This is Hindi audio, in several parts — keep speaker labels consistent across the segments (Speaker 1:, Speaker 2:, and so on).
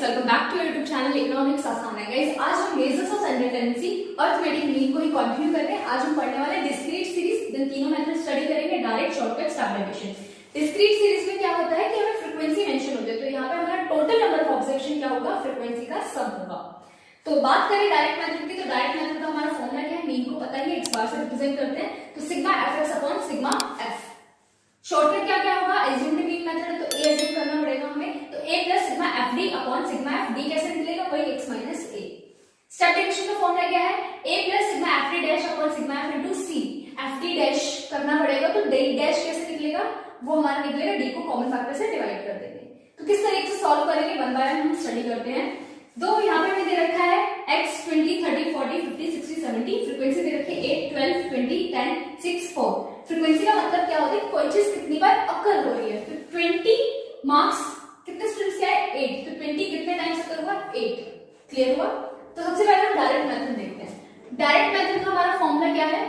Speaker 1: Welcome back to YouTube channel economics आसान है गाइस। आज हम basis of central tendency arithmetic mean को ही कंटिन्यू कर रहे हैं। आज हम पढ़ने वाले हैं डिस्क्रीट सीरीज, देन तीनों मेथड स्टडी करेंगे, डायरेक्ट, शॉर्टकट, स्टैबिलाइजेशन। डिस्क्रीट सीरीज में क्या होता है कि हमें फ्रीक्वेंसी मेंशन होती है, तो यहाँ पे हमारा टोटल नंबर ऑफ ऑब्जर्वेशन क्या होगा, फ्रीक्वेंसी का सम होगा। तो बात करें डायरेक्ट मेथड की, तो डायरेक्ट मेथड का हमारा फॉर्मूला क्या है, मीन को पता ही है, एक्स बार से रिप्रेजेंट करते हैं, तो sigma FX upon sigma F. Shortcut क्या क्या होगा, एज्यूम्ड मीन मेथड है तो ए एज्यूम करना पड़ेगा हमें, तो a plus sigma F D upon sigma F D कैसे निकलेगा, वही x माइनस ए। स्टैटिस्टिक्स का फॉर्मूला क्या है, a plus sigma F D dash upon sigma F into c। F D dash करना पड़ेगा, तो डैश कैसे निकलेगा, वो हमारा निकलेगा d को कॉमन फैक्टर से डिवाइड कर देंगे। तो किस तरीके से सॉल्व करेंगे, वन बाय वन हम स्टडी करते हैं। दो यहाँ पे दे रखा है x 20 30 40 50 60 70, फ्रीक्वेंसी दे रखी है 8 12 20 10 6 4। फ्रीक्वेंसी का मतलब क्या होता है, कोई चीज कितनी बार अकर हो रही है, तो 20 मार्क्स कितने स्टूडेंट्स क्या है 8, तो 20 कितने टाइम्स अकर हुआ 8। क्लियर हुआ। तो सबसे पहले हम डायरेक्ट मेथड देखते हैं। डायरेक्ट मेथड का हमारा फॉर्मूला क्या है,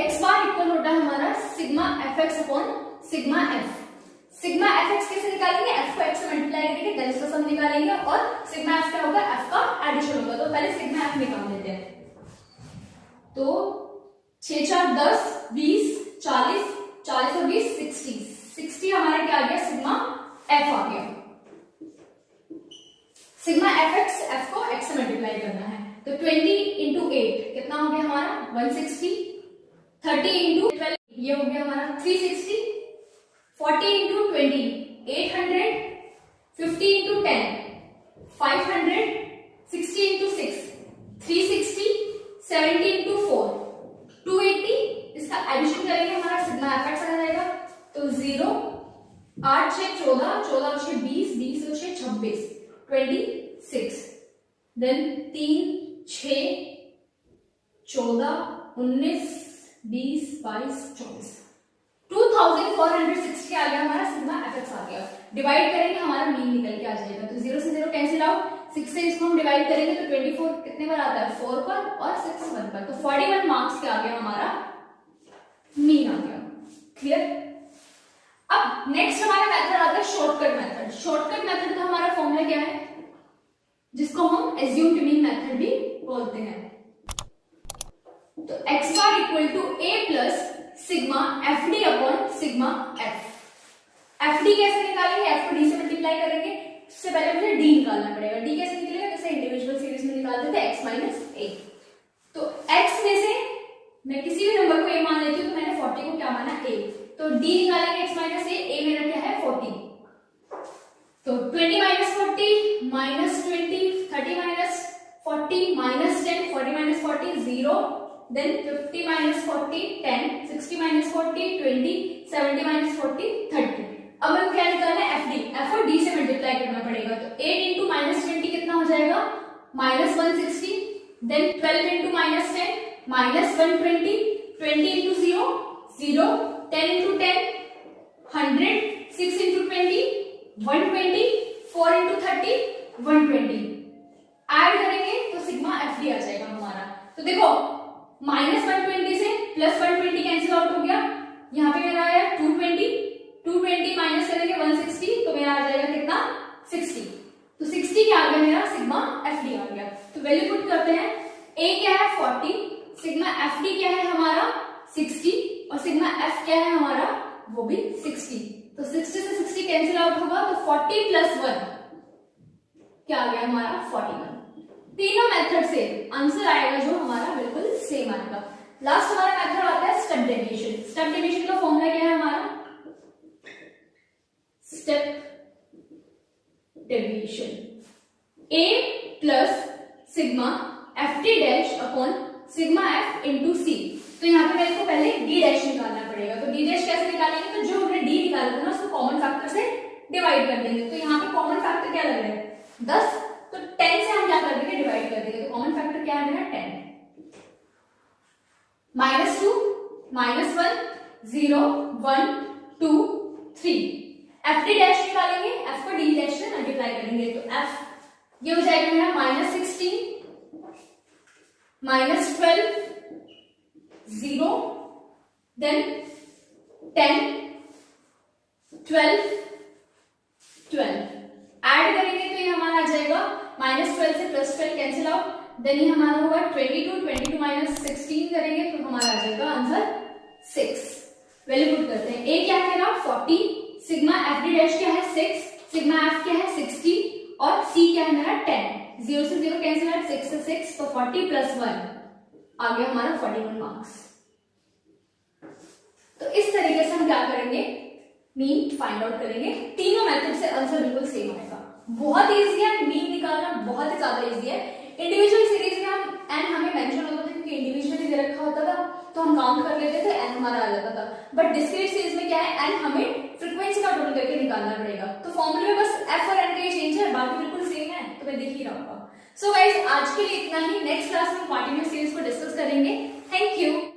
Speaker 1: x बार इक्वल होता है हमारा sigma fx upon sigma f। Sigma fx कैसे निकालेंगे, f को x से मल्टीप्लाई करके देन इसका सम निकालेंगे, और सिग्मा f क्या होगा, f का एडिशन होगा। तो पहले सिग्मा f निकाल लेते हैं। तो 6 4 10 20 40 40 और 20 60 हमारा क्या आ गया, सिग्मा f आ गया। सिग्मा fx, f को x से मल्टीप्लाई करना है, तो 20 इंटू 8 कितना हो गया हमारा 160, 30 इंटू 12 ये हो गया हमारा 360, 40 इंटू 20 800, 50 इंटू 10 500, 60 इंटू 6 360, 70 इंटू 4 280। इसका एडिशन करेंगे, हमारा सिग्मा एफएक्स आ जाएगा, तो 0 8 6 14 14 6 20 20 6 26 26, देन 3 6 14 19 20 22 24 2460 आ गया हमारा सिग्मा एफएक्स आ गया। डिवाइड करेंगे, हमारा मीन निकल के आ जाएगा, तो 0 से 0 कैंसिल आउट, 6 से इसको हम डिवाइड करेंगे तो 24 कितने पर आता है 4 पर, और 6 1 पर, तो 41 मार्क्स क्या आ गया हमारा मीन आ गया। क्लियर। अब नेक्स्ट हमारा मेथड आता है शॉर्टकट मेथड। शॉर्टकट मेथड का हमारा फॉर्मूला क्या है, जिसको हम एज्यूम्ड मीन मेथड भी बोलते हैं। तो x bar equal to a plus sigma F D upon sigma F. F D कैसे निकालेंगे, एफ को डी से मल्टीप्लाई करेंगे, उससे पहले मुझे डी निकालना पड़ेगा। डी कैसे निकलेगा, जैसे इंडिविजुअल सीरीज में निकालते थे x माइनस ए। तो x में से मैं किसी भी नंबर को a मान लेती हूँ, तो मैंने 40 को क्या माना a, तो d निकालेंगे x माइनस ए मेरा क्या है 40, तो 20 minus 40 minus 20 30 minus 40 minus 10 40 minus 40 0, then 50 minus 40 10 60 minus 40 20 70 minus 40 30। अब हम क्या निकालना है, एफ डी, एफ और डी से मल्टीप्लाई करना पड़ेगा, तो 8 इंटू माइनस 20 कितना हो जाएगा minus 160, then 12 into minus 10 minus 120, 20 into 0 0, 10 into 10 100, 6 into 20 120, 4 into 30 120। Add करेंगे तो सिग्मा एफ डी आ जाएगा हमारा। तो देखो माइनस 120 से प्लस 120 कैंसिल आउट हो गया, यहाँ पे मेरा आया 220 माइनस करेंगे 160, तो मेरा आ जाएगा कितना 60, तो 60 क्या आ गया मेरा सिग्मा एफ डी आ गया। तो वैल्यू पुट करते हैं, a क्या है 40, सिग्मा एफ डी क्या है हमारा 60, और सिग्मा एफ क्या है हमारा वो भी 60, तो 60 से 60 कैंसिल आउट होगा, तो 40 प्लस 1 क्या आ गया हमारा 41। तीनों मेथड से आंसर आएगा जो हमारा बिल्कुल सेम आएगा। लास्ट हमारा मेथड आता है स्टेप डेविएशन। स्टेप डेविएशन का फॉर्मूला क्या है हमारा, step deviation a plus sigma f t dash upon sigma f into c. तो यहाँ पे मेरे को पहले d डैश निकालना पड़ेगा, तो d डैश कैसे निकालेंगे, तो जो हमने d निकाला था ना उसको कॉमन फैक्टर से डिवाइड कर देंगे। तो यहाँ पे कॉमन फैक्टर क्या लग रहा है 10, तो 10 से हम क्या कर देंगे डिवाइड कर देंगे, तो कॉमन फैक्टर क्या है मेरा 10, minus 2 minus 1 0 1 2 3। F D dash निकालेंगे, एफ को डी डैश से मल्टीप्लाई करेंगे, तो एफ ये हो जाएगा मेरा माइनस 16 माइनस 12 0, देन 10 12 12 ऐड करेंगे तो ये हमारा आ जाएगा -12 से +12 कैंसिल आउट, देन ये हमारा होगा 22 22 माइनस 16 करेंगे तो हमारा आ जाएगा आंसर 6। वैल्यू पुट करते हैं। ए क्या है मेरा 40, सिग्मा एफ डी डैश क्या है 6, सिग्मा एफ क्या है 60 और सी क्या है मेरा 10। 0 से 0 कैंसिल आउट, 6 से 6 तो 40 + 1 आ गया हमारा 41 मार्क्स। तो इस तरीके से हम क्या करेंगे, मीन फाइंड आउट करेंगे। तीनों मेथड से आंसर बिल्कुल सेम आएगा। बहुत इजी है, मीन निकालना बहुत ही ज्यादा इजी है। इंडिविजुअल सीरीज में हम एन हमें मेंशन होता था क्योंकि इंडिविजुअली दे रखा होता था तो हम काउंट कर लेते थे, एन हमारा आ जाता था। बट डिस्क्रीट सीरीज में क्या है, एन हमें फ्रीक्वेंसी का टोटल करके निकालना पड़ेगा। तो फॉर्मूले में बस एफ और एन का ही चेंज है, बाकी बिल्कुल सेम है, तो मैं दिख ही रहा होगा। सो गाइस आज के लिए इतना ही। नेक्स्ट क्लास में कंटिन्यूअस सीरीज को डिस्कस करेंगे। Thank you.